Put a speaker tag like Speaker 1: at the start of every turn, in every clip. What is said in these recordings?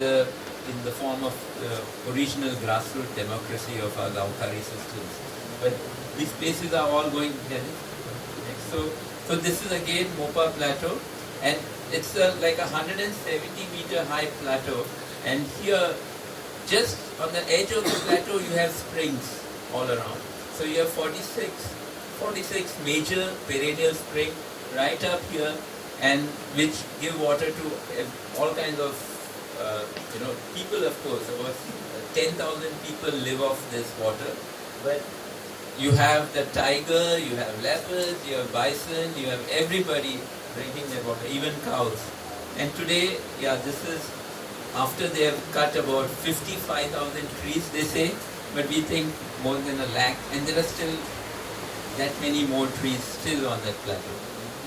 Speaker 1: in the form of original grassroots democracy of our Gaukari systems. But these places are all going together. So this is again Mopa plateau, and it's like a 170-meter high plateau, and here just on the edge of the plateau you have springs all around. So you have 46 major perennial springs right up here, and which give water to all kinds of people, of course. About 10,000 people live off this water. But you have the tiger, you have leopards, you have bison, you have everybody drinking that water, even cows. And today, this is after they have cut about 55,000 trees, they say, but we think more than a lakh, and there are still that many more trees still on that plateau.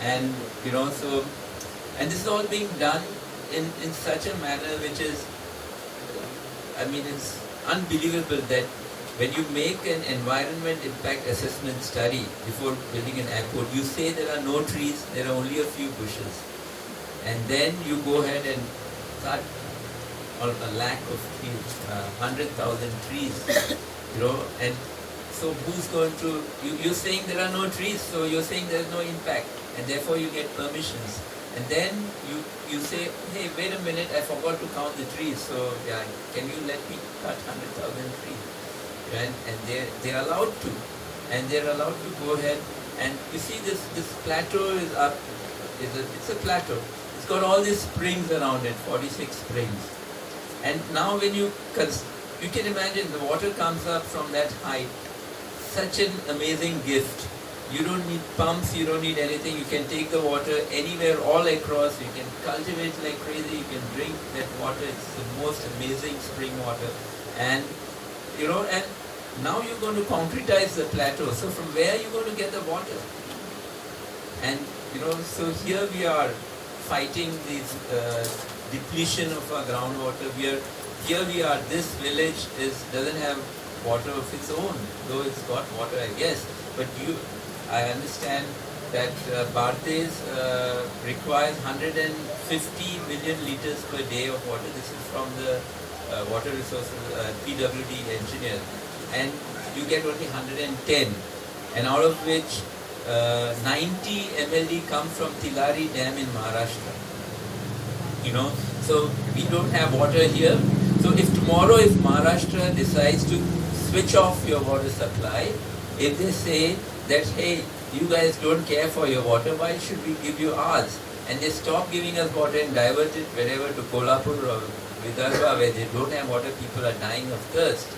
Speaker 1: And and this is all being done in such a manner which is, it's unbelievable that when you make an environment impact assessment study before building an airport, you say there are no trees, there are only a few bushes. And then you go ahead and cut a lakh of trees, 100,000 trees, and so who's going to, you're saying there are no trees, so you're saying there's no impact, and therefore you get permissions. And then you say, hey, wait a minute, I forgot to count the trees, so can you let me cut 100,000 trees? And they're allowed to, and they're allowed to go ahead. And you see this plateau is up, it's a plateau. It's got all these springs around it, 46 springs. And now when you can imagine the water comes up from that height, such an amazing gift. You don't need pumps, you don't need anything. You can take the water anywhere, all across. You can cultivate like crazy. You can drink that water. It's the most amazing spring water. And and now you're going to concretize the plateau. So from where are you going to get the water? And so here we are fighting this depletion of our groundwater. Here we are. This village doesn't have water of its own, though it's got water, I guess. But I understand that Bhartes requires 150 million liters per day of water. This is from the water resources PWD engineer, and you get only 110, and out of which 90 MLD come from Tilari Dam in Maharashtra. So we don't have water here. So if Maharashtra decides to switch off your water supply, if they say that, hey, you guys don't care for your water, why should we give you ours? And they stop giving us water and divert it wherever to Kolhapur or Vidarbha, where they don't have water, people are dying of thirst.